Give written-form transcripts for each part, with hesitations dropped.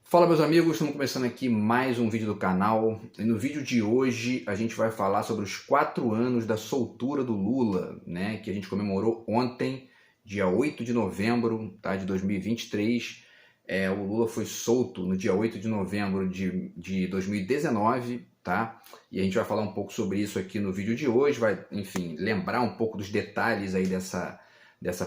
Fala meus amigos, estamos começando aqui mais um vídeo do canal e no vídeo de hoje a gente vai falar sobre os 4 anos da soltura do Lula, né, que a gente comemorou ontem, dia 8 de novembro, tá, de 2023. O Lula foi solto no dia 8 de novembro de 2019, tá? E a gente vai falar um pouco sobre isso aqui no vídeo de hoje, vai, enfim, lembrar um pouco dos detalhes aí dessa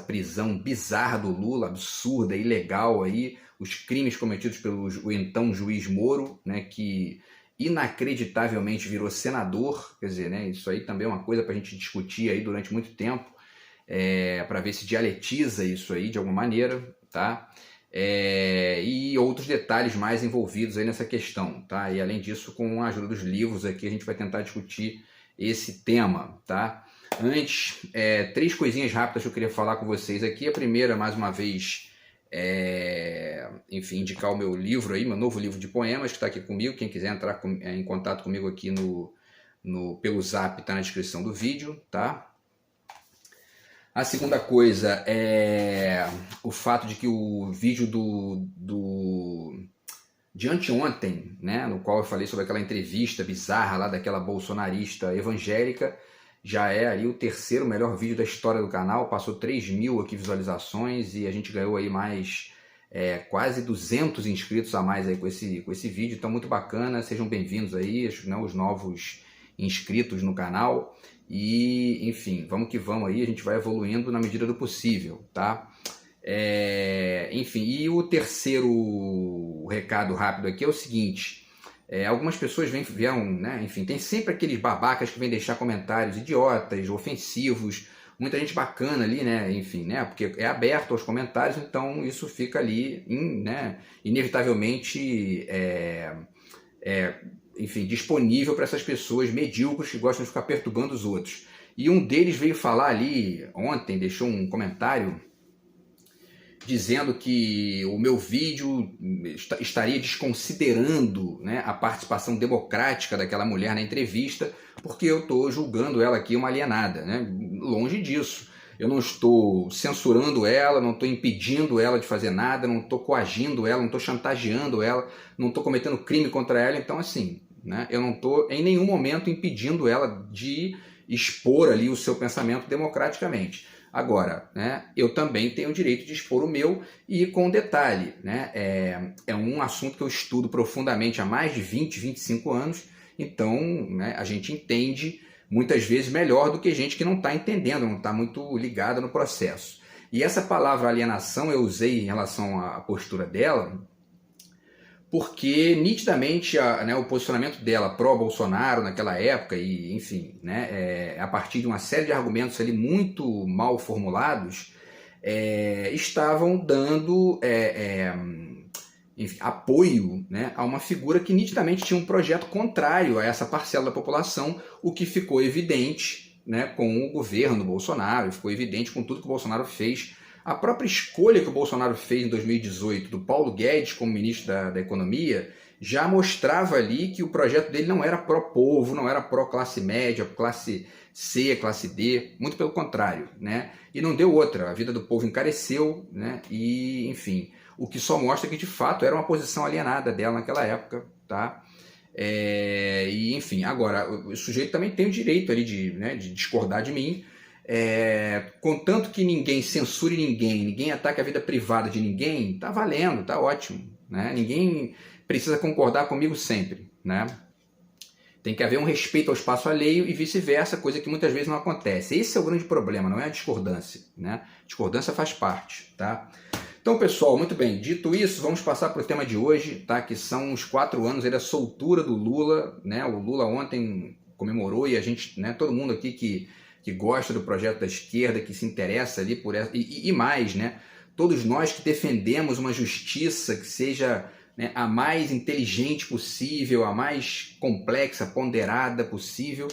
prisão bizarra do Lula, absurda, ilegal aí, os crimes cometidos pelo então juiz Moro, né, que inacreditavelmente virou senador, quer dizer, né, isso aí também é uma coisa para a gente discutir aí durante muito tempo, para ver se dialetiza isso aí de alguma maneira, tá? E outros detalhes mais envolvidos aí nessa questão, tá? E além disso, com a ajuda dos livros aqui, a gente vai tentar discutir esse tema, tá? Antes, 3 coisinhas rápidas que eu queria falar com vocês aqui. A primeira, mais uma vez, enfim, indicar o meu livro aí, meu novo livro de poemas que está aqui comigo. Quem quiser entrar em contato comigo aqui pelo Zap, está na descrição do vídeo, tá? A segunda coisa é o fato de que o vídeo de anteontem, né, no qual eu falei sobre aquela entrevista bizarra lá daquela bolsonarista evangélica, já é ali o 3º melhor vídeo da história do canal, passou 3.000 aqui visualizações e a gente ganhou aí mais quase 200 inscritos a mais aí com esse vídeo, então muito bacana, sejam bem-vindos aí, né, os novos inscritos no canal e, enfim, vamos que vamos aí, a gente vai evoluindo na medida do possível, tá? Enfim, e o terceiro recado rápido aqui é o seguinte, algumas pessoas vieram, né, enfim, tem sempre aqueles babacas que vêm deixar comentários idiotas, ofensivos, muita gente bacana ali, né, enfim, né, porque é aberto aos comentários, então isso fica ali, né, inevitavelmente, enfim, disponível para essas pessoas medíocres que gostam de ficar perturbando os outros. E um deles veio falar ali ontem, deixou um comentário dizendo que o meu vídeo estaria desconsiderando, né, a participação democrática daquela mulher na entrevista, porque eu estou julgando ela aqui uma alienada, né? Longe disso. Eu não estou censurando ela, não estou impedindo ela de fazer nada, não estou coagindo ela, não estou chantageando ela, não estou cometendo crime contra ela. Então, assim, né, eu não estou em nenhum momento impedindo ela de expor ali o seu pensamento democraticamente. Agora, né, eu também tenho o direito de expor o meu e com detalhe, né, é um assunto que eu estudo profundamente há mais de 20, 25 anos, então, né, a gente entende muitas vezes melhor do que gente que não está entendendo, não está muito ligada no processo. E essa palavra alienação eu usei em relação à postura dela, porque nitidamente né, o posicionamento dela pró-Bolsonaro naquela época, e enfim, né, a partir de uma série de argumentos ali muito mal formulados, estavam dando enfim, apoio, né, a uma figura que nitidamente tinha um projeto contrário a essa parcela da população, o que ficou evidente, né, com o governo Bolsonaro, ficou evidente com tudo que o Bolsonaro fez. A própria escolha que o Bolsonaro fez em 2018 do Paulo Guedes como ministro da Economia já mostrava ali que o projeto dele não era pró-povo, não era pró-classe média, classe C, classe D, muito pelo contrário, né? E não deu outra, a vida do povo encareceu, né? E, enfim, o que só mostra que de fato era uma posição alienada dela naquela época, tá? E, enfim, agora, o sujeito também tem o direito ali de discordar de mim, contanto que ninguém censure ninguém ataque a vida privada de ninguém, tá valendo, tá ótimo, né? Ninguém precisa concordar comigo sempre, né? Tem que haver um respeito ao espaço alheio e vice-versa, coisa que muitas vezes não acontece. Esse é o grande problema, não é a discordância, né? Discordância faz parte, tá? Então, pessoal, muito bem, dito isso, vamos passar para o tema de hoje, tá? Que são os 4 anos aí da soltura do Lula, né? O Lula ontem comemorou e a gente, né, todo mundo aqui que gosta do projeto da esquerda, que se interessa ali por essa, e mais, né? Todos nós que defendemos uma justiça que seja, né, a mais inteligente possível, a mais complexa, ponderada possível,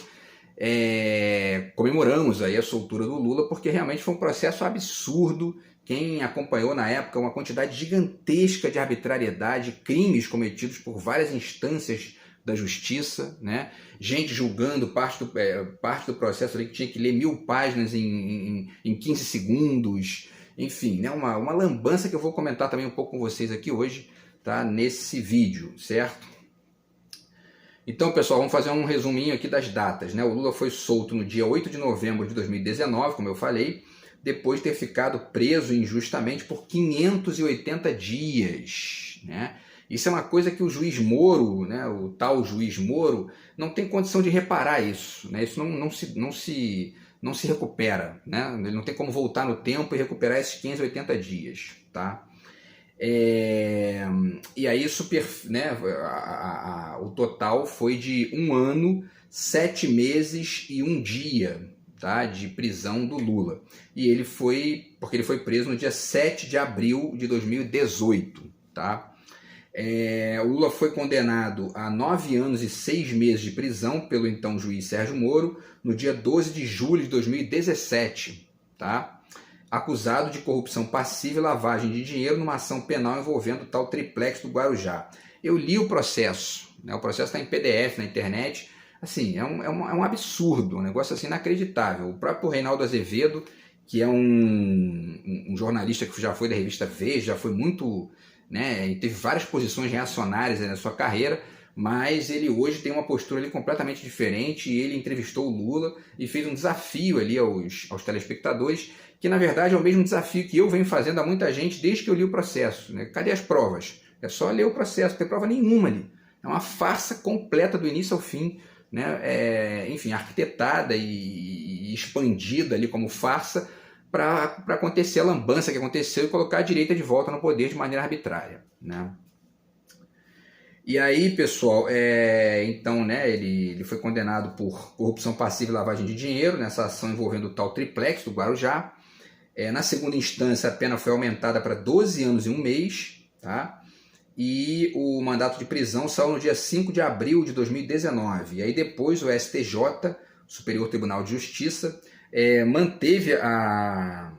comemoramos aí a soltura do Lula, porque realmente foi um processo absurdo. Quem acompanhou na época uma quantidade gigantesca de arbitrariedade, crimes cometidos por várias instâncias da justiça, né? Gente julgando parte do processo ali que tinha que ler 1000 páginas em 15 segundos, enfim, né, uma lambança que eu vou comentar também um pouco com vocês aqui hoje, tá, nesse vídeo, certo? Então, pessoal, vamos fazer um resuminho aqui das datas, né? O Lula foi solto no dia 8 de novembro de 2019, como eu falei, depois de ter ficado preso injustamente por 580 dias, né? Isso é uma coisa que o juiz Moro, né, o tal juiz Moro, não tem condição de reparar isso, né? Isso não se recupera, né? Ele não tem como voltar no tempo e recuperar esses 580 dias, tá? E aí né, o total foi de 1 ano, 7 meses e 1 dia, tá, de prisão do Lula. E porque ele foi preso no dia 7 de abril de 2018, tá? O Lula foi condenado a 9 anos e 6 meses de prisão pelo então juiz Sérgio Moro no dia 12 de julho de 2017, tá? Acusado de corrupção passiva e lavagem de dinheiro numa ação penal envolvendo o tal triplex do Guarujá. Eu li o processo, né? O processo está em PDF na internet. Assim, é um absurdo, um negócio assim inacreditável. O próprio Reinaldo Azevedo, que é um jornalista que já foi da revista Veja, já foi muito, né, teve várias posições reacionárias na sua carreira, mas ele hoje tem uma postura ali completamente diferente, e ele entrevistou o Lula e fez um desafio ali aos telespectadores, que na verdade é o mesmo desafio que eu venho fazendo a muita gente desde que eu li o processo, né? Cadê as provas? É só ler o processo, não tem prova nenhuma ali. É uma farsa completa do início ao fim, né? Enfim, arquitetada e expandida ali como farsa para acontecer a lambança que aconteceu e colocar a direita de volta no poder de maneira arbitrária, né? E aí, pessoal, então, né, ele foi condenado por corrupção passiva e lavagem de dinheiro nessa ação envolvendo o tal triplex do Guarujá. Na segunda instância, a pena foi aumentada para 12 anos e 1 mês, tá? E o mandato de prisão saiu no dia 5 de abril de 2019. E aí depois o STJ, Superior Tribunal de Justiça, manteve a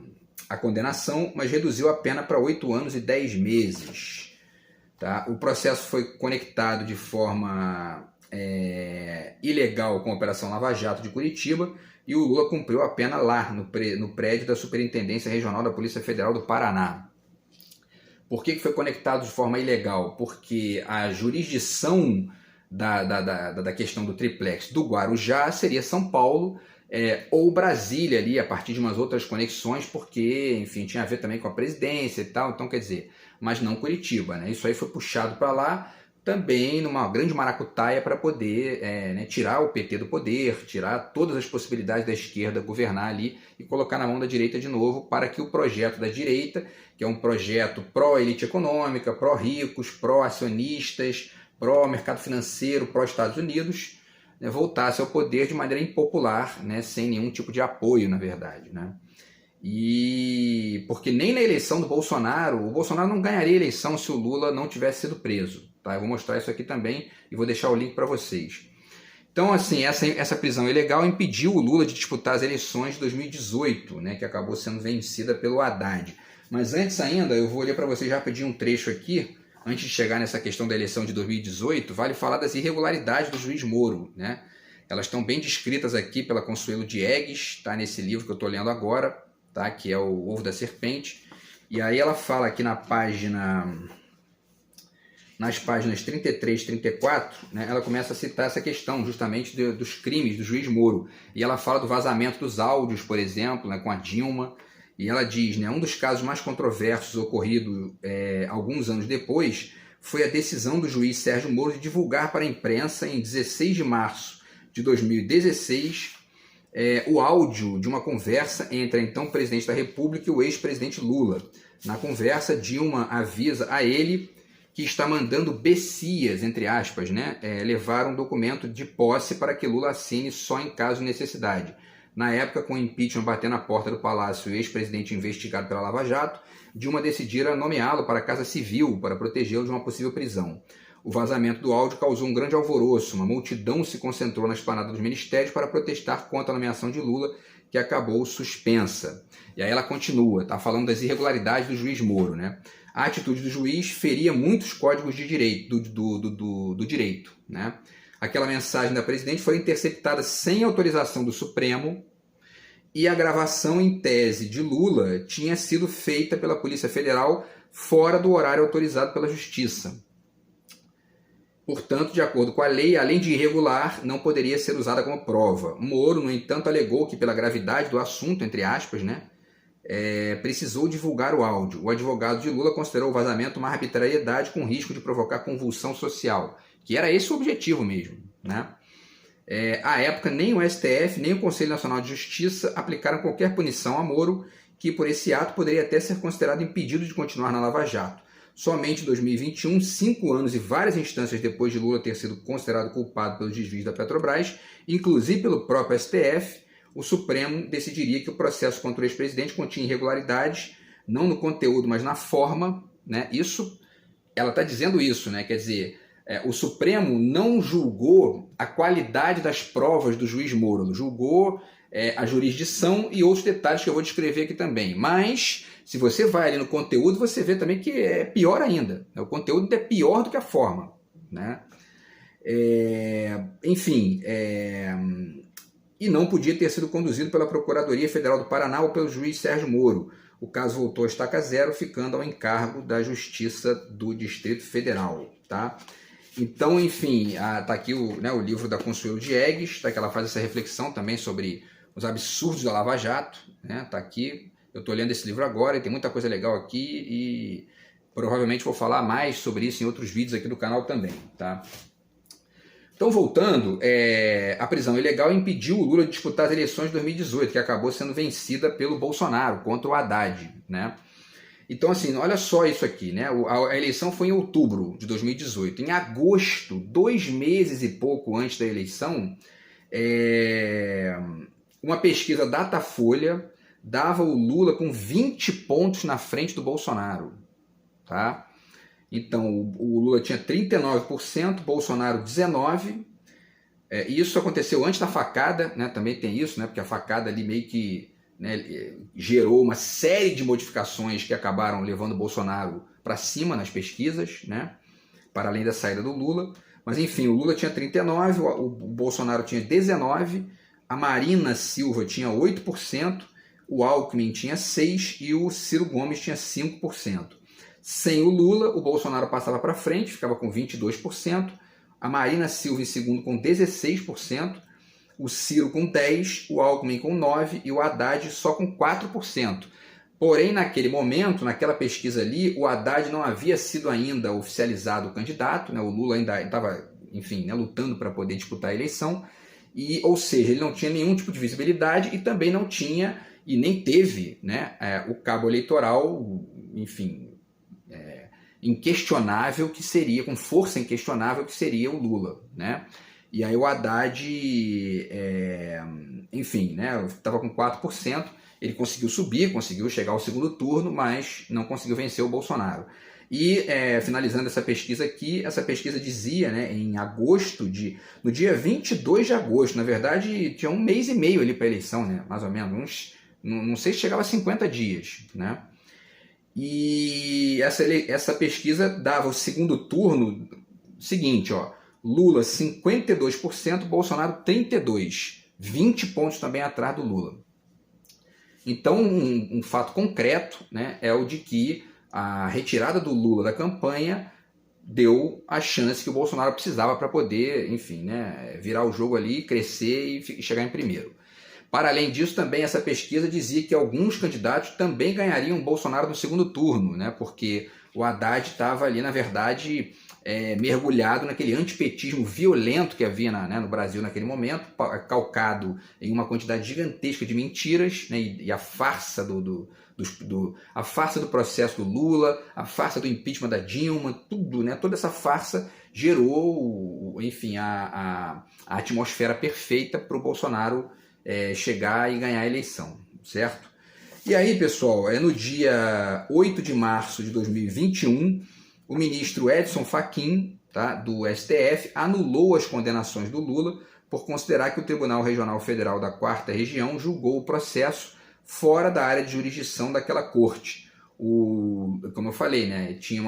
condenação, mas reduziu a pena para 8 anos e 10 meses. Tá? O processo foi conectado de forma ilegal com a Operação Lava Jato de Curitiba, e o Lula cumpriu a pena lá, no prédio da Superintendência Regional da Polícia Federal do Paraná. Por que foi conectado de forma ilegal? Porque a jurisdição da questão do triplex do Guarujá seria São Paulo, ou Brasília ali, a partir de umas outras conexões, porque, enfim, tinha a ver também com a presidência e tal, então quer dizer, mas não Curitiba, né? Isso aí foi puxado para lá, também numa grande maracutaia para poder tirar o PT do poder, tirar todas as possibilidades da esquerda governar ali e colocar na mão da direita de novo, para que o projeto da direita, que é um projeto pró-elite econômica, pró-ricos, pró-acionistas, pró-mercado financeiro, pró-Estados Unidos, né, voltasse ao poder de maneira impopular, né, sem nenhum tipo de apoio, na verdade, né? E porque nem na eleição do Bolsonaro, o Bolsonaro não ganharia a eleição se o Lula não tivesse sido preso, tá? Eu vou mostrar isso aqui também e vou deixar o link para vocês. Então, assim, essa prisão ilegal impediu o Lula de disputar as eleições de 2018, né, que acabou sendo vencida pelo Haddad. Mas antes ainda, eu vou ler para vocês rapidinho um trecho aqui, antes de chegar nessa questão da eleição de 2018, vale falar das irregularidades do juiz Moro, né? Elas estão bem descritas aqui pela Consuelo Diegues, tá, nesse livro que eu estou lendo agora, tá, que é o Ovo da Serpente. E aí ela fala aqui nas páginas 33 e 34, né, ela começa a citar essa questão justamente dos crimes do juiz Moro. E ela fala do vazamento dos áudios, por exemplo, né, com a Dilma. E ela diz, né, um dos casos mais controversos ocorrido alguns anos depois foi a decisão do juiz Sérgio Moro de divulgar para a imprensa, em 16 de março de 2016, o áudio de uma conversa entre a então presidente da República e o ex-presidente Lula. Na conversa, Dilma avisa a ele que está mandando Bessias, entre aspas, né, levar um documento de posse para que Lula assine só em caso de necessidade. Na época, com o impeachment batendo na porta do Palácio e o ex-presidente investigado pela Lava Jato, Dilma decidira nomeá-lo para a Casa Civil para protegê-lo de uma possível prisão. O vazamento do áudio causou um grande alvoroço, uma multidão se concentrou na esplanada dos ministérios para protestar contra a nomeação de Lula, que acabou suspensa. E aí ela continua, tá falando das irregularidades do juiz Moro, né? A atitude do juiz feria muitos códigos de direito, do direito, né? Aquela mensagem da presidente foi interceptada sem autorização do Supremo e a gravação em tese de Lula tinha sido feita pela Polícia Federal fora do horário autorizado pela Justiça. Portanto, de acordo com a lei, além de irregular, não poderia ser usada como prova. Moro, no entanto, alegou que pela gravidade do assunto, entre aspas, precisou divulgar o áudio. O advogado de Lula considerou o vazamento uma arbitrariedade com risco de provocar convulsão social, que era esse o objetivo mesmo, né? À época, nem o STF, nem o Conselho Nacional de Justiça aplicaram qualquer punição a Moro, que por esse ato poderia até ser considerado impedido de continuar na Lava Jato. Somente em 2021, 5 anos e várias instâncias depois de Lula ter sido considerado culpado pelos desvios da Petrobras, inclusive pelo próprio STF, o Supremo decidiria que o processo contra o ex-presidente continha irregularidades, não no conteúdo, mas na forma, né? Ela está dizendo isso, né? Quer dizer, o Supremo não julgou a qualidade das provas do juiz Moro, julgou a jurisdição e outros detalhes que eu vou descrever aqui também. Mas, se você vai ali no conteúdo, você vê também que é pior ainda. O conteúdo é pior do que a forma, né? E não podia ter sido conduzido pela Procuradoria Federal do Paraná ou pelo juiz Sérgio Moro. O caso voltou a estaca zero, ficando ao encargo da Justiça do Distrito Federal, tá? Então, enfim, tá aqui o livro da Consuelo Diegues, tá, que ela faz essa reflexão também sobre os absurdos da Lava Jato, né? Tá aqui, eu estou lendo esse livro agora e tem muita coisa legal aqui e provavelmente vou falar mais sobre isso em outros vídeos aqui do canal também, tá? Então, voltando, a prisão ilegal impediu o Lula de disputar as eleições de 2018, que acabou sendo vencida pelo Bolsonaro contra o Haddad, né? Então, assim, olha só isso aqui, né? A eleição foi em outubro de 2018. Em agosto, 2 meses e pouco antes da eleição, uma pesquisa Datafolha dava o Lula com 20 pontos na frente do Bolsonaro, tá? Então, o Lula tinha 39%, Bolsonaro 19%. E isso aconteceu antes da facada, né? Também tem isso, né? Porque a facada ali meio que, né, gerou uma série de modificações que acabaram levando o Bolsonaro para cima nas pesquisas, né? Para além da saída do Lula. Mas, enfim, o Lula tinha 39%, o Bolsonaro tinha 19%, a Marina Silva tinha 8%, o Alckmin tinha 6% e o Ciro Gomes tinha 5%. Sem o Lula, o Bolsonaro passava para frente, ficava com 22%, a Marina Silva em segundo com 16%, o Ciro com 10%, o Alckmin com 9% e o Haddad só com 4%. Porém, naquele momento, naquela pesquisa ali, o Haddad não havia sido ainda oficializado o candidato, né? O Lula ainda estava, enfim, né, lutando para poder disputar a eleição, ou seja, ele não tinha nenhum tipo de visibilidade e também não tinha e nem teve, né, o cabo eleitoral, enfim, inquestionável que seria, com força inquestionável que seria o Lula, né? E aí o Haddad, enfim, né, estava com 4%, ele conseguiu subir, conseguiu chegar ao segundo turno, mas não conseguiu vencer o Bolsonaro. E finalizando essa pesquisa aqui, essa pesquisa dizia, né, em agosto, no dia 22 de agosto, na verdade tinha 1 mês e meio ali para a eleição, né, mais ou menos, não sei se chegava a 50 dias, né? E essa pesquisa dava o segundo turno seguinte, ó, Lula 52%, Bolsonaro 32%, 20 pontos também atrás do Lula. Então, um fato concreto, né, é o de que a retirada do Lula da campanha deu a chance que o Bolsonaro precisava para poder, enfim, né, virar o jogo ali, crescer e chegar em primeiro. Para além disso, também essa pesquisa dizia que alguns candidatos também ganhariam o Bolsonaro no segundo turno, né? Porque o Haddad estava ali, na verdade, mergulhado naquele antipetismo violento que havia no Brasil naquele momento, calcado em uma quantidade gigantesca de mentiras, né? E a farsa a farsa do processo do Lula, a farsa do impeachment da Dilma, tudo, né? Toda essa farsa gerou, enfim, a atmosfera perfeita para o Bolsonaro chegar e ganhar a eleição, certo? E aí, pessoal, no dia 8 de março de 2021, o ministro Edson Fachin, tá, do STF, anulou as condenações do Lula por considerar que o Tribunal Regional Federal da 4ª Região julgou o processo fora da área de jurisdição daquela corte. Como eu falei, né, tinha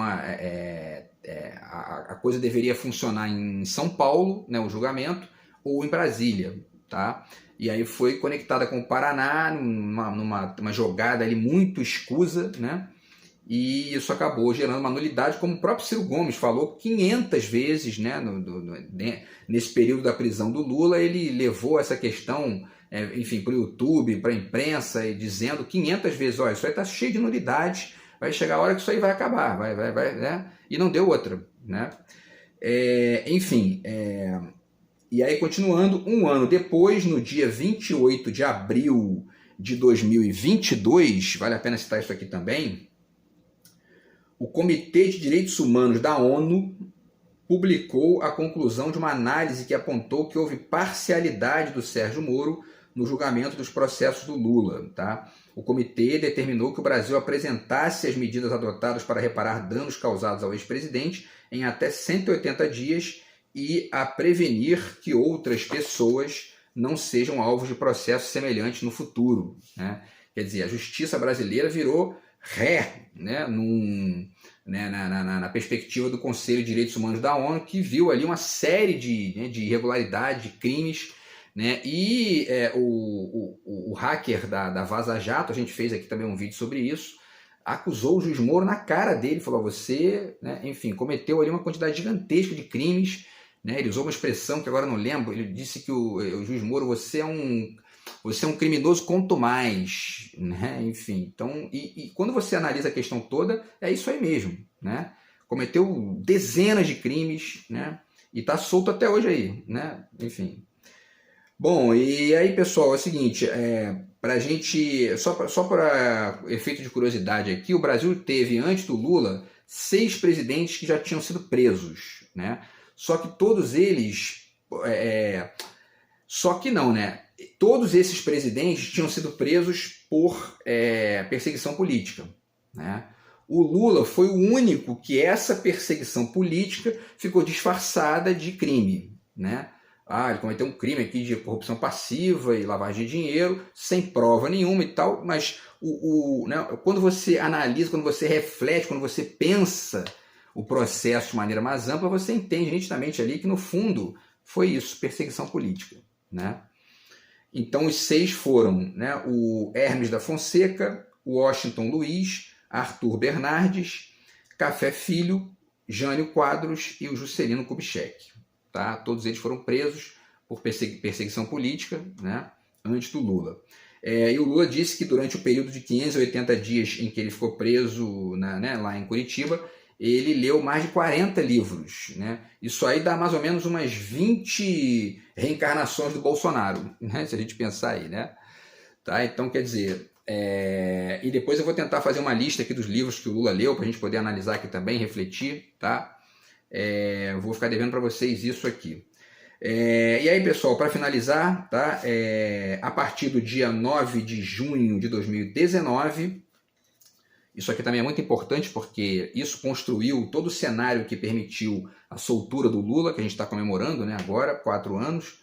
a coisa deveria funcionar em São Paulo, né, o julgamento, ou em Brasília. tá? E aí foi conectada com o Paraná, numa jogada ali muito escusa, né? E isso acabou gerando uma nulidade, como o próprio Ciro Gomes falou 500 vezes, né? Nesse período da prisão do Lula, ele levou essa questão, enfim, para o YouTube, para a imprensa, e dizendo 500 vezes, olha, isso aí está cheio de nulidades, vai chegar a hora que isso aí vai acabar, vai, né? E não deu outra, né? Enfim, e aí continuando, um ano depois, no dia 28 de abril de 2022, vale a pena citar isso aqui também, o Comitê de Direitos Humanos da ONU publicou a conclusão de uma análise que apontou que houve parcialidade do Sérgio Moro no julgamento dos processos do Lula. Tá? O comitê determinou que o Brasil apresentasse as medidas adotadas para reparar danos causados ao ex-presidente em até 180 dias e a prevenir que outras pessoas não sejam alvos de processos semelhantes no futuro. Né? Quer dizer, a justiça brasileira virou ré, né, na perspectiva do Conselho de Direitos Humanos da ONU, que viu ali uma série de irregularidades, de crimes, né, e o hacker da Vaza Jato, a gente fez aqui também um vídeo sobre isso, acusou o juiz Moro na cara dele, falou, você, né, enfim, cometeu ali uma quantidade gigantesca de crimes, né, ele usou uma expressão que agora não lembro, ele disse que o juiz Moro, você é um criminoso quanto mais, né? Enfim, então, e quando você analisa a questão toda, é isso aí mesmo, né? Cometeu dezenas de crimes, né? E está solto até hoje aí, né? Enfim. Bom, e aí, pessoal, é o seguinte, para a gente, só para efeito de curiosidade aqui, o Brasil teve, antes do Lula, 6 presidentes que já tinham sido presos, né? Só que todos eles, só que não, né? Todos esses presidentes tinham sido presos por perseguição política, né? O Lula foi o único que essa perseguição política ficou disfarçada de crime, né? Ele cometeu um crime aqui de corrupção passiva e lavagem de dinheiro, sem prova nenhuma e tal, mas né, quando você analisa, quando você reflete, quando você pensa o processo de maneira mais ampla, você entende nitidamente ali que, no fundo, foi isso, perseguição política, né? Então, os 6 foram, né, o Hermes da Fonseca, o Washington Luiz, Arthur Bernardes, Café Filho, Jânio Quadros e o Juscelino Kubitschek. Tá? Todos eles foram presos por perseguição política, né, antes do Lula. E o Lula disse que durante o período de 580 dias em que ele ficou preso lá em Curitiba, ele leu mais de 40 livros, né? Isso aí dá mais ou menos umas 20 reencarnações do Bolsonaro, né? Se a gente pensar aí, né? Tá? Então, quer dizer, e depois eu vou tentar fazer uma lista aqui dos livros que o Lula leu, para a gente poder analisar aqui também, refletir, tá? Vou ficar devendo para vocês isso aqui. E aí, pessoal, para finalizar, tá? A partir do dia 9 de junho de 2019... Isso aqui também é muito importante porque isso construiu todo o cenário que permitiu a soltura do Lula, que a gente está comemorando, né, agora, 4 anos.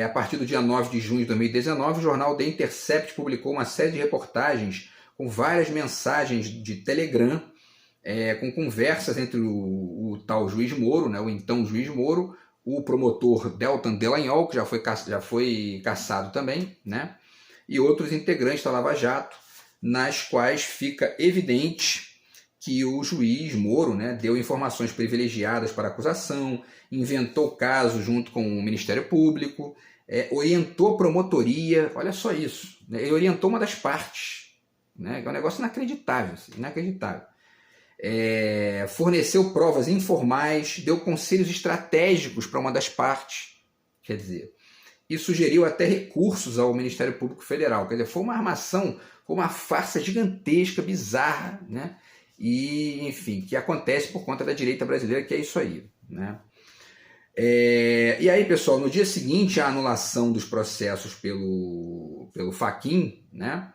A partir do dia 9 de junho de 2019, o jornal The Intercept publicou uma série de reportagens com várias mensagens de Telegram, com conversas entre o tal juiz Moro, né, o então juiz Moro, o promotor Deltan Dallagnol, que já foi cassado também, né, e outros integrantes da Lava Jato, nas quais fica evidente que o juiz Moro, né, deu informações privilegiadas para a acusação, inventou casos junto com o Ministério Público, orientou a promotoria, olha só isso, né, ele orientou uma das partes, né, é um negócio inacreditável, assim, inacreditável. Forneceu provas informais, deu conselhos estratégicos para uma das partes, quer dizer, e sugeriu até recursos ao Ministério Público Federal, quer dizer, foi uma armação, foi uma farsa gigantesca, bizarra, né? E, enfim, que acontece por conta da direita brasileira, que é isso aí, né? E aí, pessoal, no dia seguinte à anulação dos processos pelo Fachin, né?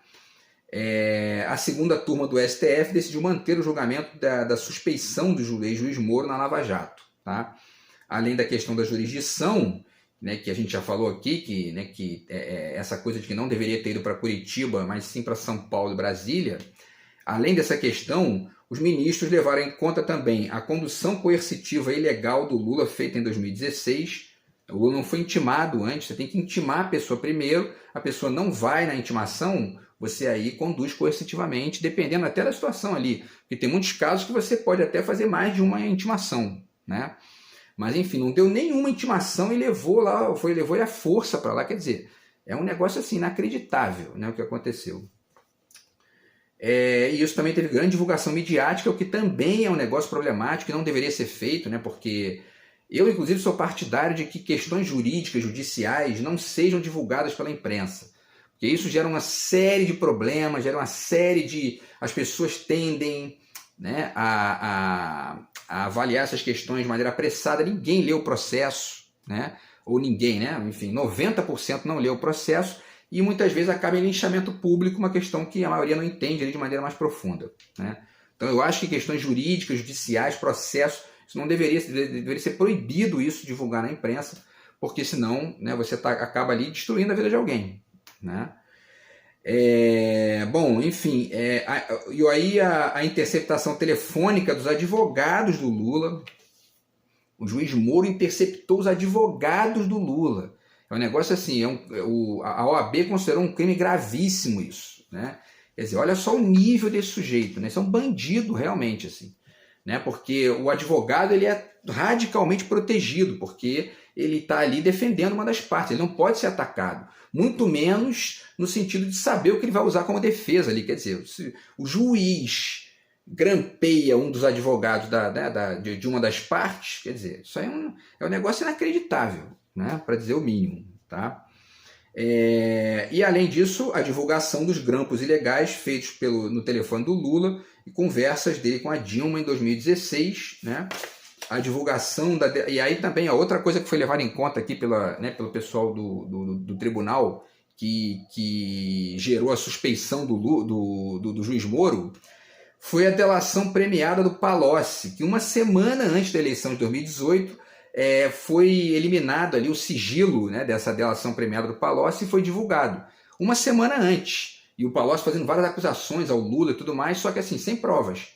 A segunda turma do STF decidiu manter o julgamento da suspeição do ex-juiz Moro na Lava Jato, tá? Além da questão da jurisdição, né, que a gente já falou aqui, que essa coisa de que não deveria ter ido para Curitiba, mas sim para São Paulo e Brasília, além dessa questão, os ministros levaram em conta também a condução coercitiva ilegal do Lula feita em 2016, O Lula não foi intimado antes, você tem que intimar a pessoa primeiro, a pessoa não vai na intimação, você aí conduz coercitivamente, dependendo até da situação ali. Porque tem muitos casos que você pode até fazer mais de uma intimação, né? Mas enfim, não deu nenhuma intimação e levou ele à força para lá, quer dizer, é um negócio assim inacreditável, né, o que aconteceu. E isso também teve grande divulgação midiática, o que também é um negócio problemático, que não deveria ser feito, né, porque eu, inclusive, sou partidário de que questões jurídicas, judiciais, não sejam divulgadas pela imprensa. Porque isso gera uma série de problemas, gera uma série de... As pessoas tendem, né, a avaliar essas questões de maneira apressada. Ninguém lê o processo, né? Ou ninguém, né? Enfim, 90% não lê o processo e muitas vezes acaba em linchamento público, uma questão que a maioria não entende ali de maneira mais profunda, né? Então eu acho que questões jurídicas, judiciais, processos, isso não deveria ser proibido isso divulgar na imprensa, porque senão, né, você acaba ali destruindo a vida de alguém, né? Bom, enfim, e aí a interceptação telefônica dos advogados do Lula, o juiz Moro interceptou os advogados do Lula. É um negócio assim, a OAB considerou um crime gravíssimo isso, né? Quer dizer, olha só o nível desse sujeito, né? Isso é um bandido realmente, assim, né? Porque o advogado ele é radicalmente protegido, porque ele está ali defendendo uma das partes, ele não pode ser atacado, muito menos no sentido de saber o que ele vai usar como defesa ali. Quer dizer, se o juiz grampeia um dos advogados de uma das partes, quer dizer, isso aí é um negócio inacreditável, né? Para dizer o mínimo, tá? E além disso, a divulgação dos grampos ilegais feitos no telefone do Lula e conversas dele com a Dilma em 2016, né? A divulgação e aí também a outra coisa que foi levada em conta aqui pelo pessoal do tribunal que gerou a suspeição do juiz Moro foi a delação premiada do Palocci, que uma semana antes da eleição de 2018 foi eliminado ali o sigilo, né, dessa delação premiada do Palocci e foi divulgado. Uma semana antes. E o Palocci fazendo várias acusações ao Lula e tudo mais, só que assim, sem provas.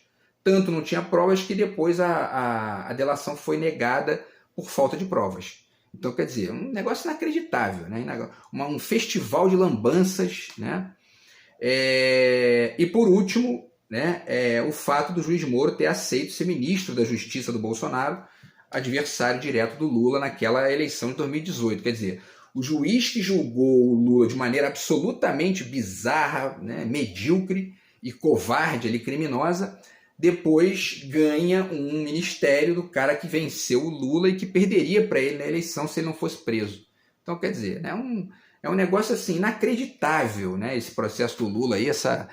Tanto não tinha provas que depois a delação foi negada por falta de provas. Então, quer dizer, um negócio inacreditável, né? Um festival de lambanças, né? E por último, né, o fato do juiz Moro ter aceito ser ministro da Justiça do Bolsonaro, adversário direto do Lula naquela eleição de 2018. Quer dizer, o juiz que julgou o Lula de maneira absolutamente bizarra, né, medíocre e covarde, ali, criminosa, depois ganha um ministério do cara que venceu o Lula e que perderia para ele na eleição se ele não fosse preso. Então, quer dizer, né, é um negócio assim inacreditável, né, esse processo do Lula aí, essa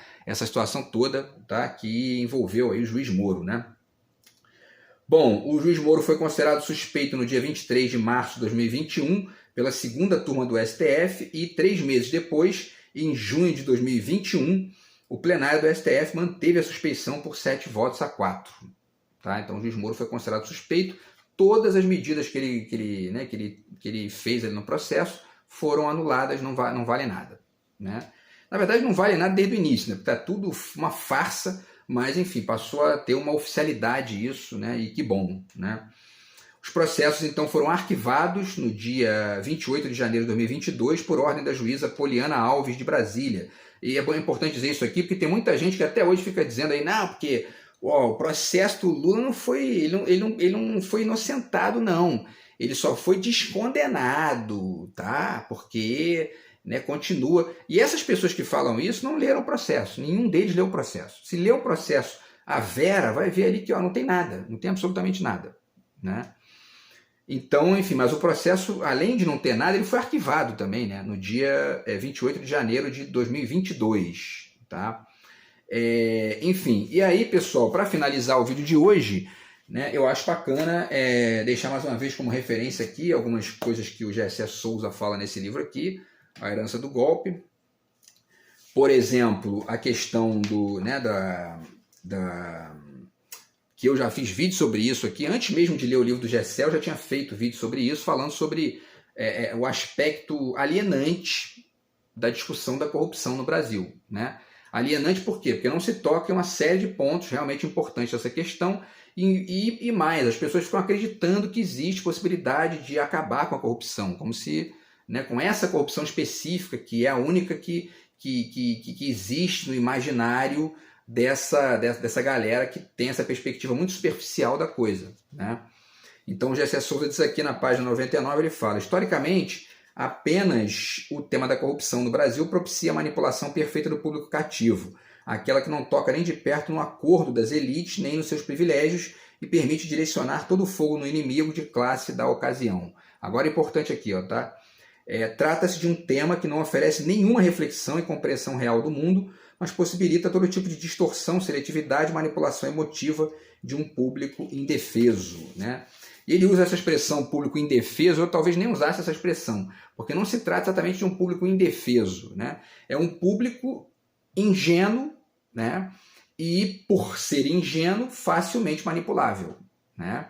situação toda, tá, que envolveu aí o juiz Moro, né? Bom, o juiz Moro foi considerado suspeito no dia 23 de março de 2021 pela segunda turma do STF e 3 meses depois, em junho de 2021, o plenário do STF manteve a suspeição por 7 votos a 4. Tá? Então o juiz Moro foi considerado suspeito. Todas as medidas que ele fez ali no processo foram anuladas, não vale nada, né? Na verdade não vale nada desde o início, né? Porque está tudo uma farsa, mas enfim, passou a ter uma oficialidade isso, né? E que bom, né? Os processos então foram arquivados no dia 28 de janeiro de 2022 por ordem da juíza Poliana Alves de Brasília. E é importante dizer isso aqui porque tem muita gente que até hoje fica dizendo aí, não, porque o processo do Lula não foi, ele não foi inocentado, não. Ele só foi descondenado, tá? Porque, né, continua. E essas pessoas que falam isso não leram o processo. Nenhum deles leu o processo. Se leu o processo a Vera, vai ver ali que não tem nada, não tem absolutamente nada, né? Então, enfim, mas o processo, além de não ter nada, ele foi arquivado também, né? No dia 28 de janeiro de 2022, tá? Enfim, e aí, pessoal, para finalizar o vídeo de hoje, né, eu acho bacana deixar mais uma vez como referência aqui algumas coisas que o G.S. Souza fala nesse livro aqui, A Herança do Golpe. Por exemplo, a questão que eu já fiz vídeo sobre isso aqui, antes mesmo de ler o livro do G.S. eu já tinha feito vídeo sobre isso, falando sobre o aspecto alienante da discussão da corrupção no Brasil, né? Alienante por quê? Porque não se toca em uma série de pontos realmente importantes dessa questão e mais, as pessoas ficam acreditando que existe possibilidade de acabar com a corrupção, como se, né, com essa corrupção específica, que é a única que existe no imaginário dessa galera que tem essa perspectiva muito superficial da coisa, né? Então o Gessé Souza diz aqui na página 99, ele fala: historicamente, apenas o tema da corrupção no Brasil propicia a manipulação perfeita do público cativo, aquela que não toca nem de perto no acordo das elites nem nos seus privilégios e permite direcionar todo o fogo no inimigo de classe da ocasião. Agora é importante aqui, ó, tá? Trata-se de um tema que não oferece nenhuma reflexão e compreensão real do mundo, mas possibilita todo tipo de distorção, seletividade e manipulação emotiva de um público indefeso, né? E ele usa essa expressão público indefeso, ou talvez nem usasse essa expressão, porque não se trata exatamente de um público indefeso, né? É um público ingênuo, né? E por ser ingênuo, facilmente manipulável, né?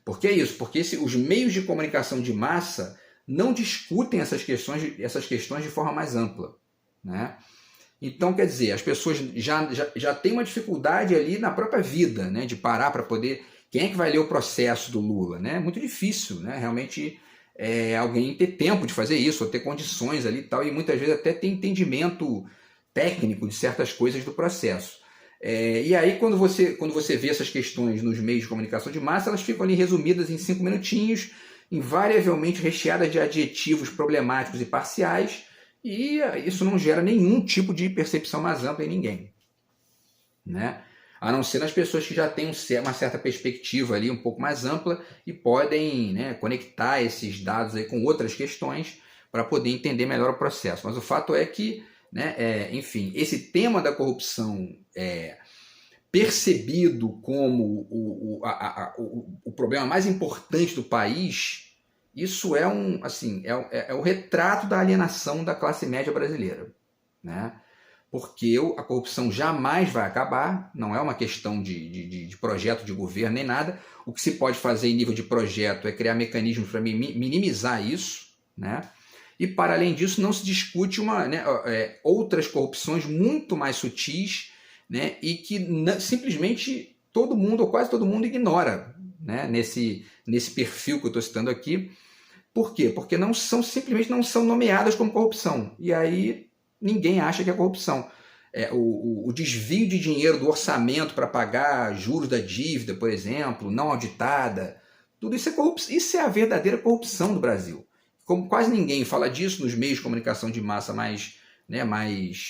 Por que isso? Porque os meios de comunicação de massa não discutem essas questões de forma mais ampla, né? Então, quer dizer, as pessoas já têm uma dificuldade ali na própria vida, né? De parar para poder... Quem é que vai ler o processo do Lula, né? É muito difícil, né? Realmente alguém ter tempo de fazer isso, ou ter condições ali e tal, e muitas vezes até ter entendimento técnico de certas coisas do processo. E aí, quando você vê essas questões nos meios de comunicação de massa, elas ficam ali resumidas em 5 minutinhos, invariavelmente recheadas de adjetivos problemáticos e parciais, e isso não gera nenhum tipo de percepção mais ampla em ninguém, né? A não ser nas pessoas que já têm uma certa perspectiva ali um pouco mais ampla e podem, né, conectar esses dados aí com outras questões para poder entender melhor o processo. Mas o fato é que, né, enfim, esse tema da corrupção percebido como o problema mais importante do país, isso é o retrato da alienação da classe média brasileira, né? Porque a corrupção jamais vai acabar, não é uma questão de projeto de governo nem nada. O que se pode fazer em nível de projeto é criar mecanismos para minimizar isso, né? E, para além disso, não se discute outras corrupções muito mais sutis, né? E que simplesmente todo mundo, ou quase todo mundo, ignora, né? Nesse perfil que eu estou citando aqui. Por quê? Porque simplesmente não são nomeadas como corrupção. E aí ninguém acha que é corrupção. O desvio de dinheiro do orçamento para pagar juros da dívida, por exemplo, não auditada, tudo isso é corrupção. Isso é a verdadeira corrupção do Brasil. Como quase ninguém fala disso nos meios de comunicação de massa mais,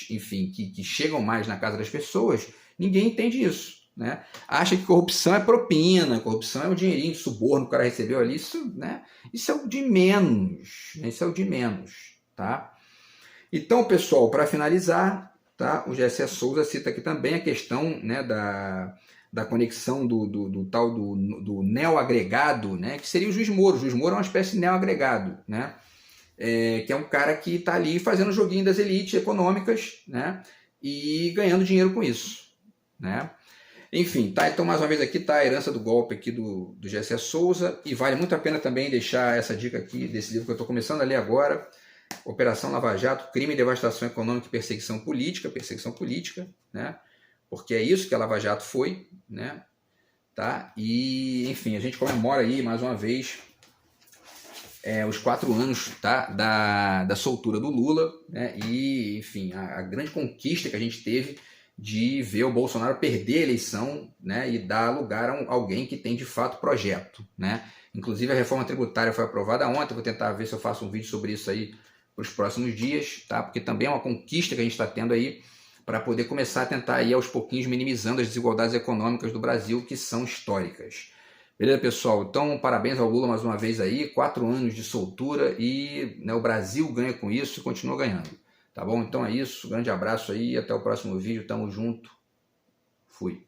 enfim, que chegam mais na casa das pessoas, ninguém entende isso, né? Acha que corrupção é propina, corrupção é o dinheirinho de suborno que o cara recebeu ali, isso é o de menos, né? Isso é o de menos, tá? Então, pessoal, para finalizar, tá, o Gessé Souza cita aqui também a questão, né, da conexão do tal do neo-agregado, né, que seria o Juiz Moro. O Juiz Moro é uma espécie de neo-agregado, né, que é um cara que está ali fazendo o joguinho das elites econômicas, né, e ganhando dinheiro com isso, né. Enfim, tá, então mais uma vez aqui tá a herança do golpe aqui do Gessé Souza, e vale muito a pena também deixar essa dica aqui desse livro que eu estou começando a ler agora, Operação Lava Jato, Crime, Devastação Econômica e Perseguição Política, né? Porque é isso que a Lava Jato foi, né? Tá? E, enfim, a gente comemora aí, mais uma vez, os 4 anos, tá? da soltura do Lula, né? E, enfim, a grande conquista que a gente teve de ver o Bolsonaro perder a eleição, né? E dar lugar a alguém que tem, de fato, projeto, né? Inclusive, a reforma tributária foi aprovada ontem, vou tentar ver se eu faço um vídeo sobre isso aí para os próximos dias, tá? Porque também é uma conquista que a gente está tendo aí para poder começar a tentar aí aos pouquinhos minimizando as desigualdades econômicas do Brasil, que são históricas. Beleza, pessoal? Então, parabéns ao Lula mais uma vez aí, 4 anos de soltura e, né, o Brasil ganha com isso e continua ganhando. Tá bom? Então é isso, grande abraço aí, até o próximo vídeo, tamo junto, fui.